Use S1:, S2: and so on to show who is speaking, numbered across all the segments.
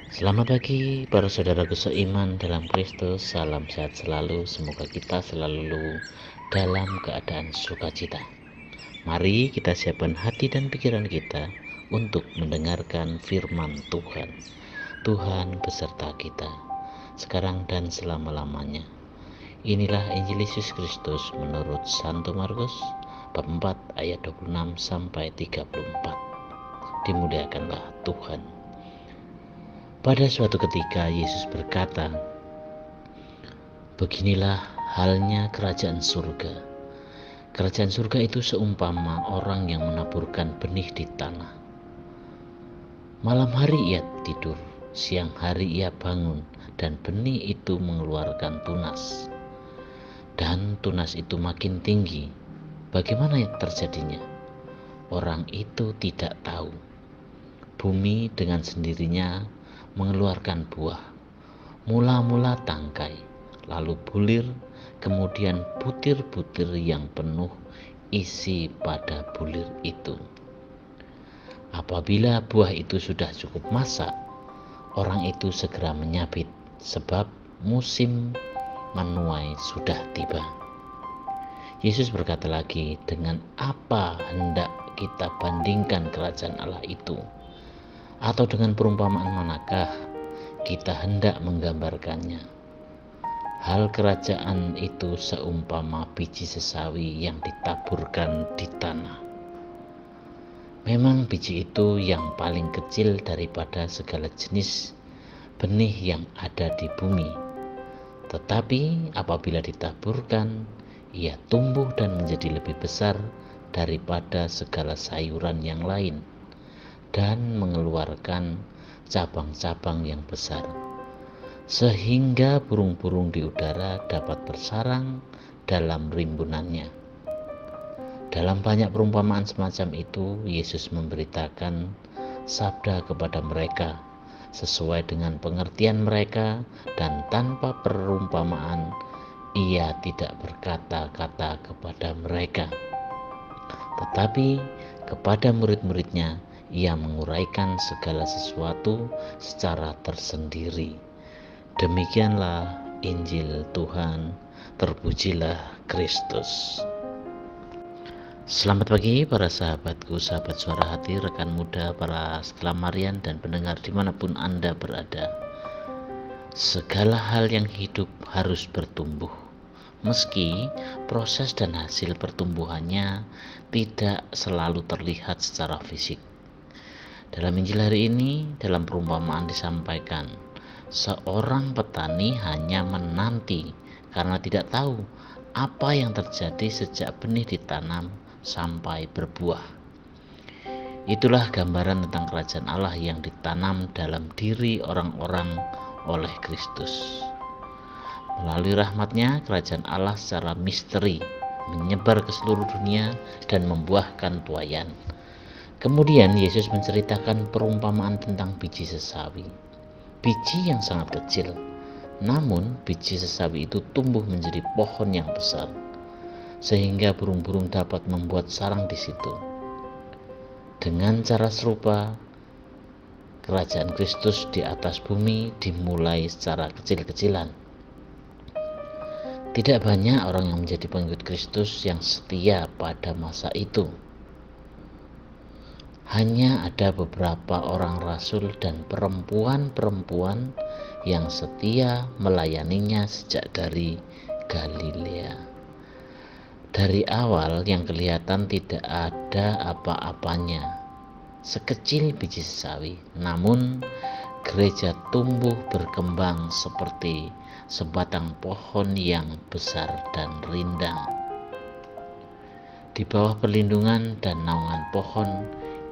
S1: Selamat pagi para saudaraku seiman dalam Kristus. Salam sehat selalu. Semoga kita selalu dalam keadaan sukacita. Mari kita siapkan hati dan pikiran kita untuk mendengarkan firman Tuhan. Tuhan beserta kita sekarang dan selama-lamanya. Inilah Injil Yesus Kristus menurut Santo Markus bab 4 ayat 26 sampai 34. Dimuliakanlah Tuhan. Pada suatu ketika Yesus berkata, "Beginilah halnya kerajaan surga. Kerajaan surga itu seumpama orang yang menaburkan benih di tanah. Malam hari ia tidur, siang hari ia bangun, dan benih itu mengeluarkan tunas. Dan tunas itu makin tinggi. Bagaimana terjadinya? Orang itu tidak tahu. Bumi dengan sendirinya mengeluarkan buah, mula-mula tangkai, lalu bulir, kemudian butir-butir yang penuh isi pada bulir itu. Apabila buah itu sudah cukup masak, orang itu segera menyabit, sebab musim menuai sudah tiba." Yesus berkata lagi, "Dengan apa hendak kita bandingkan kerajaan Allah itu? Atau dengan perumpamaan manakah kita hendak menggambarkannya? Hal kerajaan itu seumpama biji sesawi yang ditaburkan di tanah. Memang biji itu yang paling kecil daripada segala jenis benih yang ada di bumi. Tetapi apabila ditaburkan, ia tumbuh dan menjadi lebih besar daripada segala sayuran yang lain, dan mengeluarkan cabang-cabang yang besar, sehingga burung-burung di udara dapat bersarang dalam rimbunannya." Dalam banyak perumpamaan semacam itu, Yesus memberitakan sabda kepada mereka sesuai dengan pengertian mereka, dan tanpa perumpamaan ia tidak berkata-kata kepada mereka, tetapi kepada murid-muridnya ia menguraikan segala sesuatu secara tersendiri. Demikianlah Injil Tuhan. Terpujilah Kristus. Selamat pagi para sahabatku, sahabat suara hati, rekan muda, para setelamarian dan pendengar dimanapun Anda berada. Segala hal yang hidup harus bertumbuh, meski proses dan hasil pertumbuhannya tidak selalu terlihat secara fisik. Dalam Injil hari ini, dalam perumpamaan disampaikan, seorang petani hanya menanti karena tidak tahu apa yang terjadi sejak benih ditanam sampai berbuah. Itulah gambaran tentang kerajaan Allah yang ditanam dalam diri orang-orang oleh Kristus. Melalui rahmat-Nya, kerajaan Allah secara misteri menyebar ke seluruh dunia dan membuahkan tuaian. Kemudian Yesus menceritakan perumpamaan tentang biji sesawi. Biji yang sangat kecil, namun biji sesawi itu tumbuh menjadi pohon yang besar, sehingga burung-burung dapat membuat sarang di situ. Dengan cara serupa, kerajaan Kristus di atas bumi dimulai secara kecil-kecilan. Tidak banyak orang yang menjadi pengikut Kristus yang setia pada masa itu. Hanya ada beberapa orang rasul dan perempuan-perempuan yang setia melayaninya sejak dari Galilea. Dari awal yang kelihatan tidak ada apa-apanya, sekecil biji sesawi, namun gereja tumbuh berkembang seperti sebatang pohon yang besar dan rindang. Di bawah perlindungan dan naungan pohon,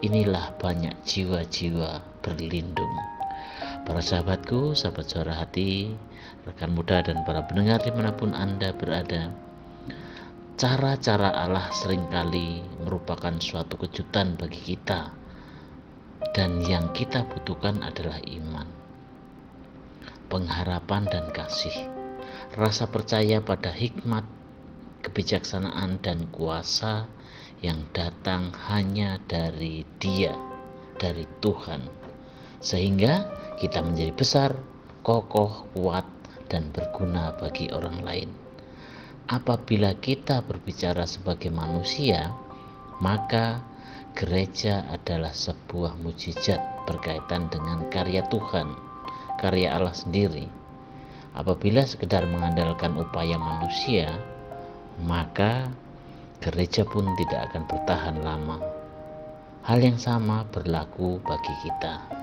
S1: inilah banyak jiwa-jiwa berlindung. Para sahabatku, sahabat suara hati, rekan muda dan para pendengar dimanapun Anda berada, cara-cara Allah seringkali merupakan suatu kejutan bagi kita, dan yang kita butuhkan adalah iman, pengharapan dan kasih, rasa percaya pada hikmat, kebijaksanaan dan kuasa yang datang hanya dari Dia, dari Tuhan, sehingga kita menjadi besar, kokoh, kuat, dan berguna bagi orang lain. Apabila kita berbicara sebagai manusia, maka gereja adalah sebuah mukjizat berkaitan dengan karya Tuhan, karya Allah sendiri. Apabila sekedar mengandalkan upaya manusia, maka gereja pun tidak akan bertahan lama. Hal yang sama berlaku bagi kita.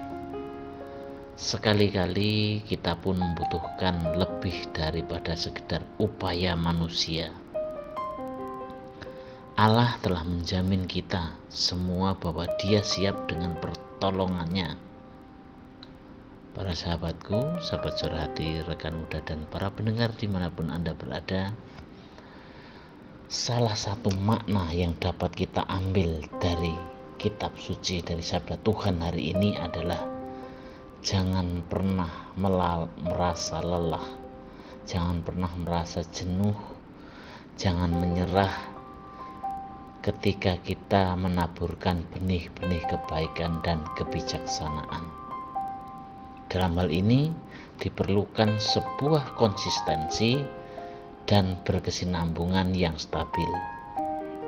S1: Sekali-kali kita pun membutuhkan lebih daripada sekedar upaya manusia. Allah telah menjamin kita semua bahwa Dia siap dengan pertolongannya. Para sahabatku, sahabat suara hati, rekan muda, dan para pendengar dimanapun Anda berada, salah satu makna yang dapat kita ambil dari kitab suci, dari sabda Tuhan hari ini adalah jangan pernah merasa lelah, jangan pernah merasa jenuh, jangan menyerah ketika kita menaburkan benih-benih kebaikan dan kebijaksanaan. Dalam hal ini diperlukan sebuah konsistensi dan berkesinambungan yang stabil.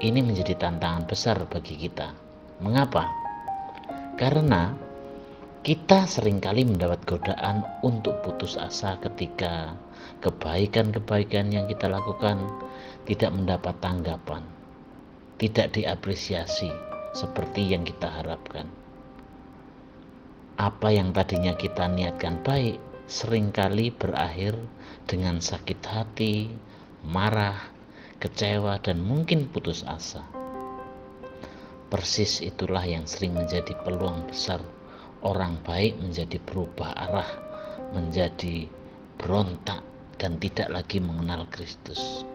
S1: Ini menjadi tantangan besar bagi kita. Mengapa? Karena kita seringkali mendapat godaan untuk putus asa ketika kebaikan-kebaikan yang kita lakukan tidak mendapat tanggapan, tidak diapresiasi seperti yang kita harapkan. Apa yang tadinya kita niatkan baik seringkali berakhir dengan sakit hati, marah, kecewa, dan mungkin putus asa. Persis itulah yang sering menjadi peluang besar orang baik menjadi berubah arah, menjadi berontak, dan tidak lagi mengenal Kristus.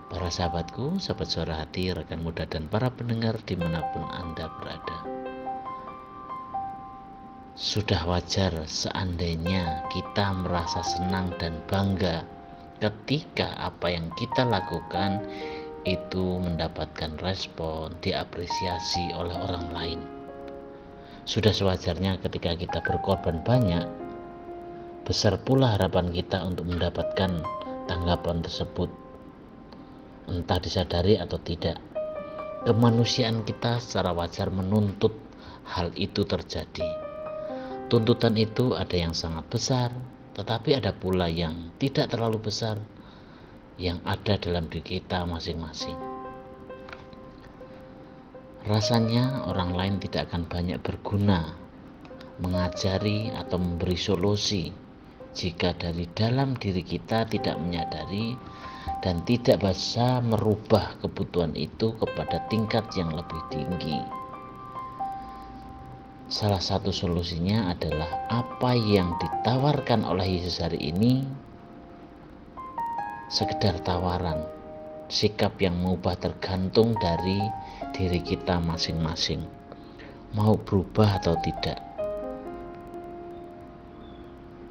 S1: Para sahabatku, sahabat suara hati, rekan muda, dan para pendengar dimanapun Anda berada, sudah wajar seandainya kita merasa senang dan bangga ketika apa yang kita lakukan itu mendapatkan respon, diapresiasi oleh orang lain. Sudah sewajarnya ketika kita berkorban banyak, besar pula harapan kita untuk mendapatkan tanggapan tersebut, entah disadari atau tidak. Kemanusiaan kita secara wajar menuntut hal itu terjadi. Tuntutan itu ada yang sangat besar, tetapi ada pula yang tidak terlalu besar, yang ada dalam diri kita masing-masing. Rasanya orang lain tidak akan banyak berguna mengajari atau memberi solusi jika dari dalam diri kita tidak menyadari dan tidak bisa merubah kebutuhan itu kepada tingkat yang lebih tinggi. Salah satu solusinya adalah apa yang ditawarkan oleh Yesus hari ini sekedar tawaran, sikap yang mengubah tergantung dari diri kita masing-masing, mau berubah atau tidak.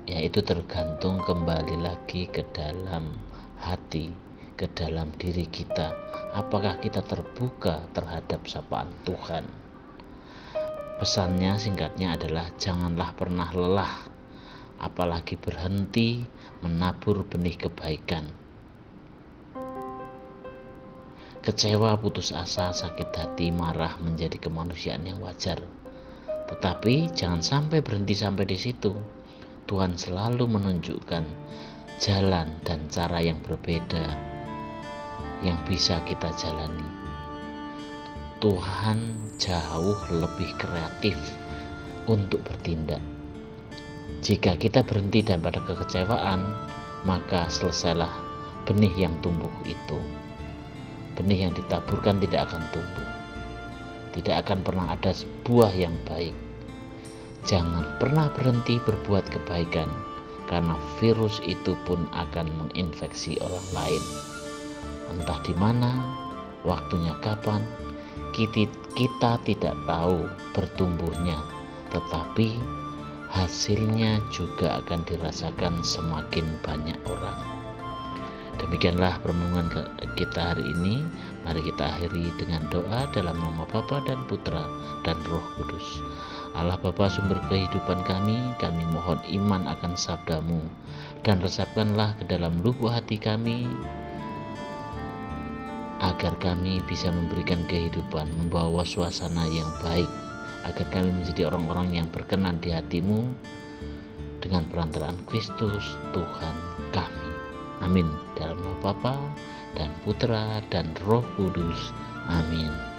S1: Yaitu tergantung kembali lagi ke dalam hati, ke dalam diri kita. Apakah kita terbuka terhadap sapaan Tuhan? Pesannya singkatnya adalah janganlah pernah lelah, apalagi berhenti menabur benih kebaikan. Kecewa, putus asa, sakit hati, marah menjadi kemanusiaan yang wajar. Tetapi jangan sampai berhenti sampai di situ. Tuhan selalu menunjukkan jalan dan cara yang berbeda yang bisa kita jalani. Tuhan jauh lebih kreatif untuk bertindak. Jika kita berhenti daripada kekecewaan, maka selesailah benih yang tumbuh itu. Benih yang ditaburkan tidak akan tumbuh. Tidak akan pernah ada buah yang baik. Jangan pernah berhenti berbuat kebaikan, karena virus itu pun akan menginfeksi orang lain. Entah di mana, waktunya kapan, kita tidak tahu bertumbuhnya, tetapi hasilnya juga akan dirasakan semakin banyak orang. Demikianlah pertemuan kita hari ini. Mari kita akhiri dengan doa dalam nama Bapa dan Putra dan Roh Kudus. Allah Bapa sumber kehidupan kami mohon iman akan sabda-Mu, dan resapkanlah ke dalam lubuk hati kami, agar kami bisa memberikan kehidupan, membawa suasana yang baik, agar kami menjadi orang-orang yang berkenan di hati-Mu, dengan perantaraan Kristus Tuhan kami. Amin. Dalam nama Bapa dan Putra dan Roh Kudus. Amin.